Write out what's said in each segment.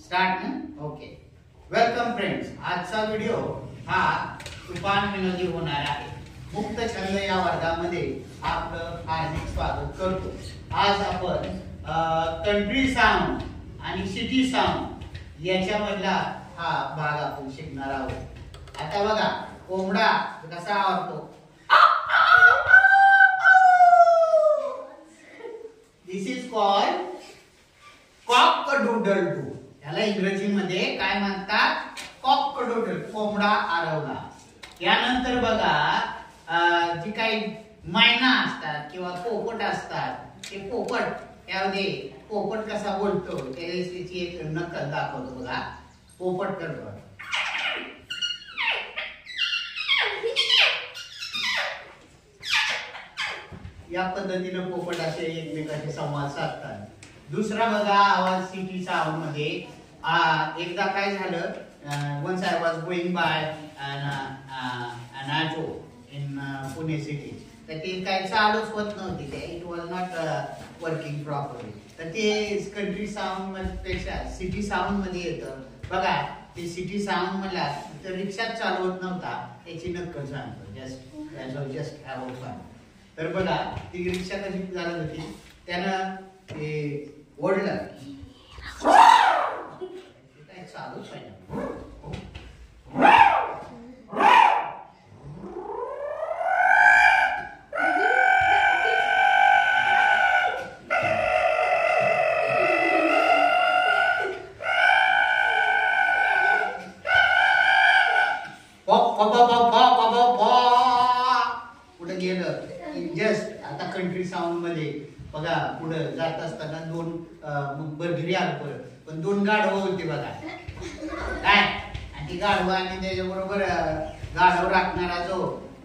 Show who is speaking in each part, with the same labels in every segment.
Speaker 1: Start ना. Okay, welcome friends. आजचा video हा तुफान विनोदी होणार आहे. मुक्त छंद या वर्गामध्ये आपलं हार्दिक स्वागत करतो. आज आपण कंट्री साऊंड आणि सिटी साऊंड याच्यामधला हा भाग आपण शिकणार आहोत. आता बघा, कोंबडा कसा आवडतो. दिस इज कॉल्ड कॉक-a-doodle-doo. याला इंग्रजीमध्ये काय म्हणतात? कॉक-a-doodle, कोंबडा आरवला. यानंतर बघा, जी काही मैना असतात किंवा पोपट असतात, ते पोपट यामध्ये पोपट कसा बोलतो त्याची एक नक्कल दाखवतो. बघा, पोपट करतो. या पद्धतीने पोपट असे एकमेकांशी संवाद साधतात. दुसरा बघा आवाज सिटी साऊंड मध्ये. एकदा काय झालं, once I was going by an auto in Pune city. तर ते काय चालूच होत नव्हती, ते it was not working properly. तर ते कंट्री साऊंड पेक्षा सिटी साऊंड मध्ये येतं. बघा, ते सिटी साऊंड मला तर रिक्षात चालू होत नव्हता, त्याची नक्कल सांगतो. Just have fun. तर बघा, ती रिक्षा कशी चालत होती, त्यानं ते ओढलं काय चालूच आहे. पुढे गेलं. जस्ट आता कंट्री साऊंड मध्ये बघा, पुढे जात असताना दोन घरी आलो परत, पण दोन गाढवं होती बघा काय. आणि ती गाढवं आणि त्याच्याबरोबर गाढव राखणारा जो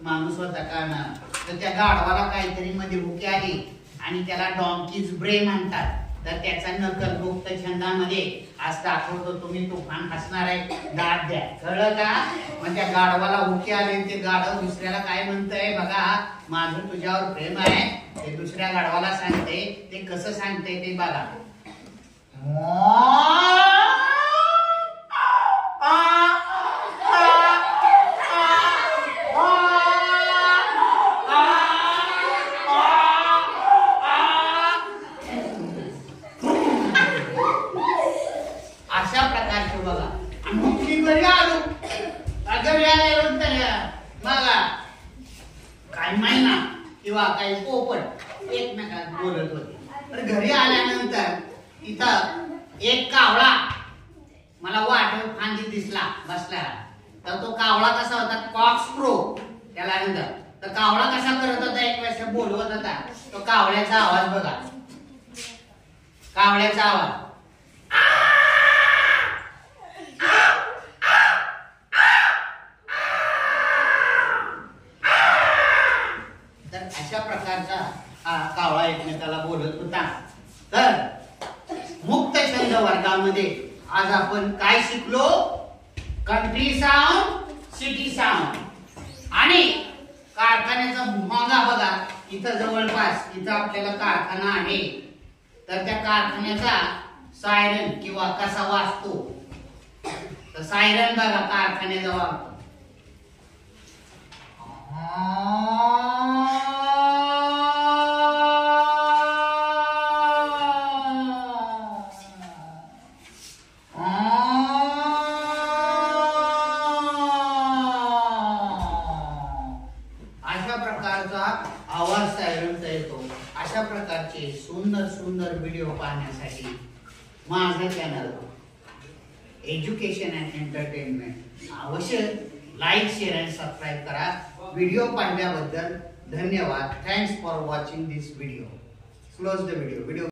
Speaker 1: माणूस होता का ना, तर त्या गाढवाला काहीतरी मध्ये भुके आली आणि त्याला डॉंकीज ब्रे म्हणतात. तर त्याचा नकल मुक्त छंदामध्ये आज दाखवतो. तुम्ही तुफान हसणार आहे. दाद द्या, कळलं का? म्हणजे त्या गाढवाला भुके आले, ते गाढव दुसऱ्याला काय म्हणतंय बघा, माझं तुझ्यावर प्रेम आहे. ते दुसऱ्या गाढवाला सांगते. ते कसं सांगते ते बघा. अशा प्रकारचे बघा. मी घरी आलो, घरी आल्यानंतर मला काही मैना किंवा काही पोपट एकमेकात बोलत होते. तर घरी आल्यानंतर इथं एक कावळा मला वाटेवर फांदी दिसला बसला. तर तो कावळा कसा होता? कॉकस्क्रो त्याला नंतर. तर कावळा कसा करत होता? एक वेळेस बोलवत होता. तो कावळ्याचा आवाज बघा, कावळ्याचा आवाज. अशा प्रकारचा हा कावळा एकमेकाला बोलत होता. तर मुक्त छंद वर्गामध्ये आज आपण काय शिकलो? कंट्री साऊंड, सिटी साऊंड आणि कारखान्याचा भोंगा. बघा, इथं जवळपास इथं आपल्याला कारखाना आहे. तर त्या कारखान्याचा सायरन किंवा कसा वाजतो, तर सायरन बघा कारखान्याचा वाजतो. अशा प्रकारचा आवाज सायरनचा येतो. अशा प्रकारचे सुंदर सुंदर व्हिडिओ पाहण्यासाठी माझं चॅनल एज्युकेशन अँड एंटरटेनमेंट अवश्य लाईक, शेअर आणि सबस्क्राईब करा. व्हिडिओ पाहिल्याबद्दल धन्यवाद. Thanks for watching this video. Close the video.